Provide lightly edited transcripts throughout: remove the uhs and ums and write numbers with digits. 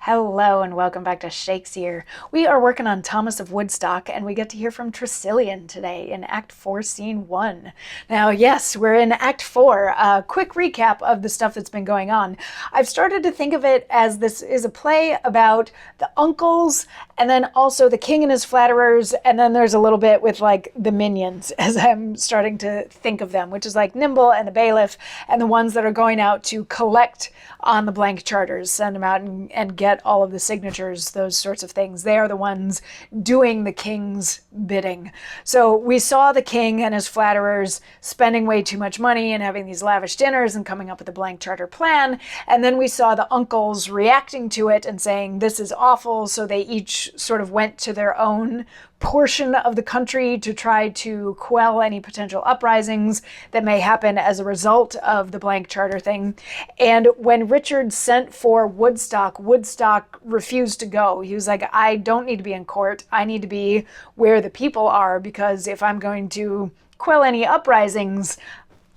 Hello and welcome back to Shakesyear. We are working on Thomas of Woodstock and we get to hear from Tresilian today in Act 4, Scene 1. Now, yes, we're in Act 4. A quick recap of the stuff that's been going on. I've started to think of it as this is a play about the uncles and then also the king and his flatterers, and then there's a little bit with like the minions as I'm starting to think of them, which is like Nimble and the bailiff and the ones that are going out to collect on the blank charters, send them out and get all of the signatures, those sorts of things. They are the ones doing the king's bidding. So we saw the king and his flatterers spending way too much money and having these lavish dinners and coming up with a blank charter plan. And then we saw the uncles reacting to it and saying, this is awful. So they each sort of went to their own portion of the country to try to quell any potential uprisings that may happen as a result of the blank charter thing. And when Richard sent for Woodstock, Woodstock refused to go. He was like, I don't need to be in court. I need to be where the people are, because if I'm going to quell any uprisings,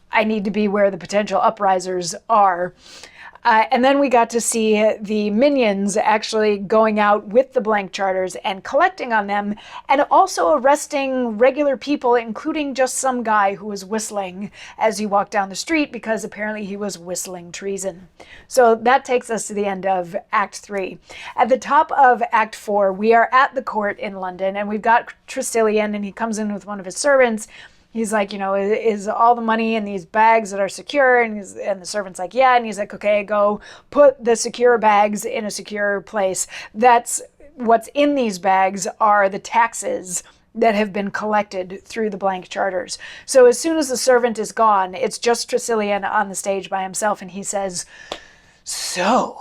I need to be where the potential uprisers are. And then we got to see the minions actually going out with the blank charters and collecting on them, and also arresting regular people, including just some guy who was whistling as he walked down the street because apparently he was whistling treason. So that takes us to the end of Act 3. At the top of Act 4, we are at the court in London, and we've got Tresilian, and he comes in with one of his servants. He's like, is all the money in these bags that are secure? And the servant's like, yeah. And he's like, okay, go put the secure bags in a secure place. That's what's in these bags are the taxes that have been collected through the blank charters. So as soon as the servant is gone, it's just Tresilian on the stage by himself. And he says, so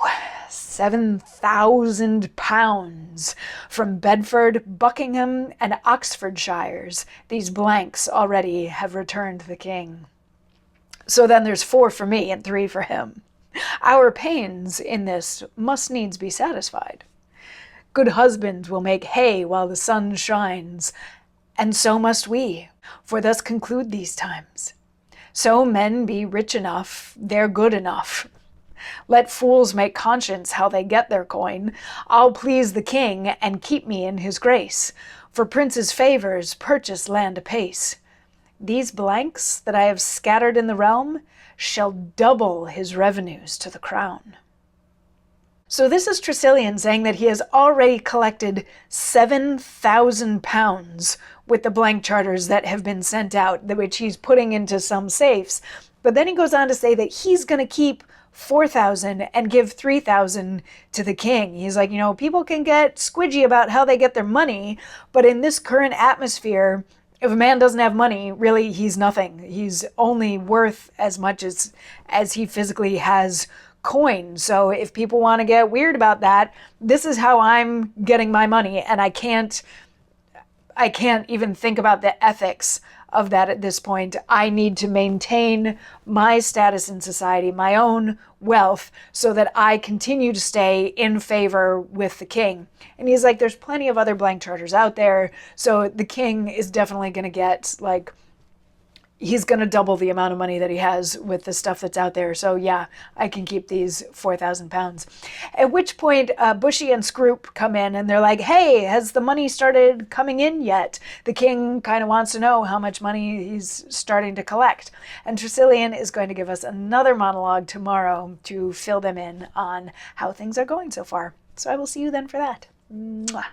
7,000 pounds from Bedford, Buckingham, and Oxfordshires. These blanks already have returned the king. So then there's 4 for me and 3 for him. Our pains in this must needs be satisfied. Good husbands will make hay while the sun shines, and so must we, for thus conclude these times. So men be rich enough, they're good enough. Let fools make conscience how they get their coin. I'll please the king and keep me in his grace. For princes' favors purchase land apace. These blanks that I have scattered in the realm shall double his revenues to the crown. So this is Tresilian saying that he has already collected 7,000 pounds with the blank charters that have been sent out, which he's putting into some safes. But then he goes on to say that he's going to keep 4,000 and give 3,000 to the king. He's like, people can get squidgy about how they get their money, but in this current atmosphere, if a man doesn't have money, really, he's nothing. He's only worth as much as he physically has coin. So if people want to get weird about that, this is how I'm getting my money, and I can't even think about the ethics of that at this point. I need to maintain my status in society, my own wealth, so that I continue to stay in favor with the king. And he's like, there's plenty of other blank charters out there, so the king is definitely going to get, he's going to double the amount of money that he has with the stuff that's out there. So yeah, I can keep these 4,000 pounds. At which point, Bushy and Scroop come in and they're like, hey, has the money started coming in yet? The king kind of wants to know how much money he's starting to collect. And Tresilian is going to give us another monologue tomorrow to fill them in on how things are going so far. So I will see you then for that. Mwah.